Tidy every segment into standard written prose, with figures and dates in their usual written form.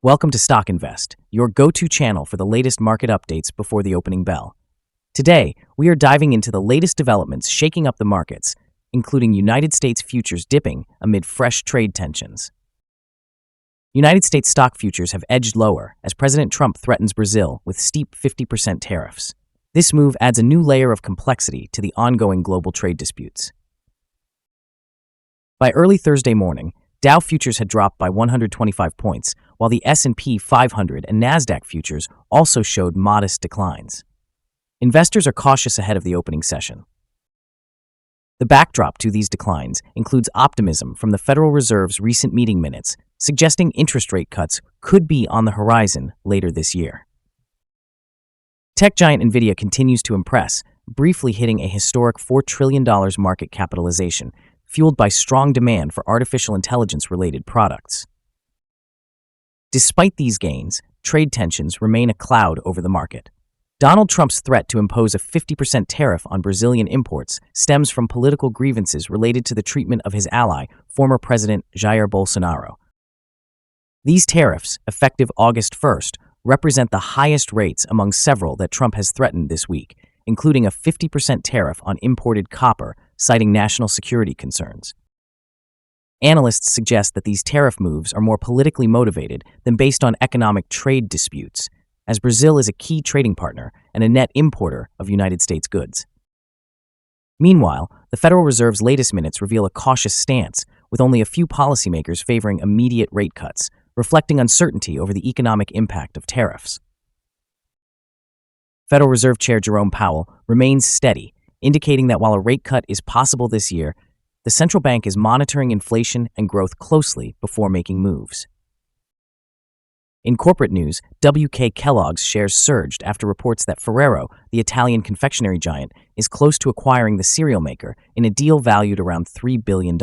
Welcome to Stock Invest, your go-to channel for the latest market updates before the opening bell. Today, we are diving into the latest developments shaking up the markets, including United States futures dipping amid fresh trade tensions. United States stock futures have edged lower as President Trump threatens Brazil with steep 50% tariffs. This move adds a new layer of complexity to the ongoing global trade disputes. By early Thursday morning, Dow futures had dropped by 125 points, while the S&P 500 and Nasdaq futures also showed modest declines. Investors are cautious ahead of the opening session. The backdrop to these declines includes optimism from the Federal Reserve's recent meeting minutes, suggesting interest rate cuts could be on the horizon later this year. Tech giant Nvidia continues to impress, briefly hitting a historic $4 trillion market capitalization, fueled by strong demand for artificial intelligence-related products. Despite these gains, trade tensions remain a cloud over the market. Donald Trump's threat to impose a 50% tariff on Brazilian imports stems from political grievances related to the treatment of his ally, former President Jair Bolsonaro. These tariffs, effective August 1st, represent the highest rates among several that Trump has threatened this week, including a 50% tariff on imported copper, citing national security concerns. Analysts suggest that these tariff moves are more politically motivated than based on economic trade disputes, as Brazil is a key trading partner and a net importer of United States goods. Meanwhile, the Federal Reserve's latest minutes reveal a cautious stance, with only a few policymakers favoring immediate rate cuts, reflecting uncertainty over the economic impact of tariffs. Federal Reserve Chair Jerome Powell remains steady, indicating that while a rate cut is possible this year, the central bank is monitoring inflation and growth closely before making moves. In corporate news, WK Kellogg's shares surged after reports that Ferrero, the Italian confectionery giant, is close to acquiring the cereal maker in a deal valued around $3 billion.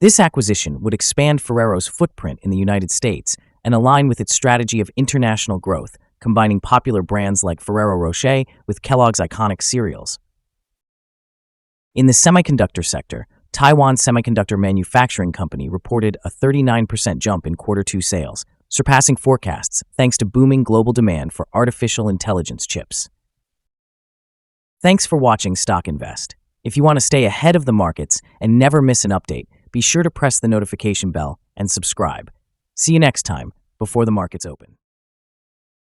This acquisition would expand Ferrero's footprint in the United States and align with its strategy of international growth, combining popular brands like Ferrero Rocher with Kellogg's iconic cereals. In the semiconductor sector, Taiwan Semiconductor Manufacturing Company reported a 39% jump in Q2 sales, surpassing forecasts thanks to booming global demand for artificial intelligence chips. Thanks for watching Stock Invest. If you want to stay ahead of the markets and never miss an update, be sure to press the notification bell and subscribe. See you next time before the markets open.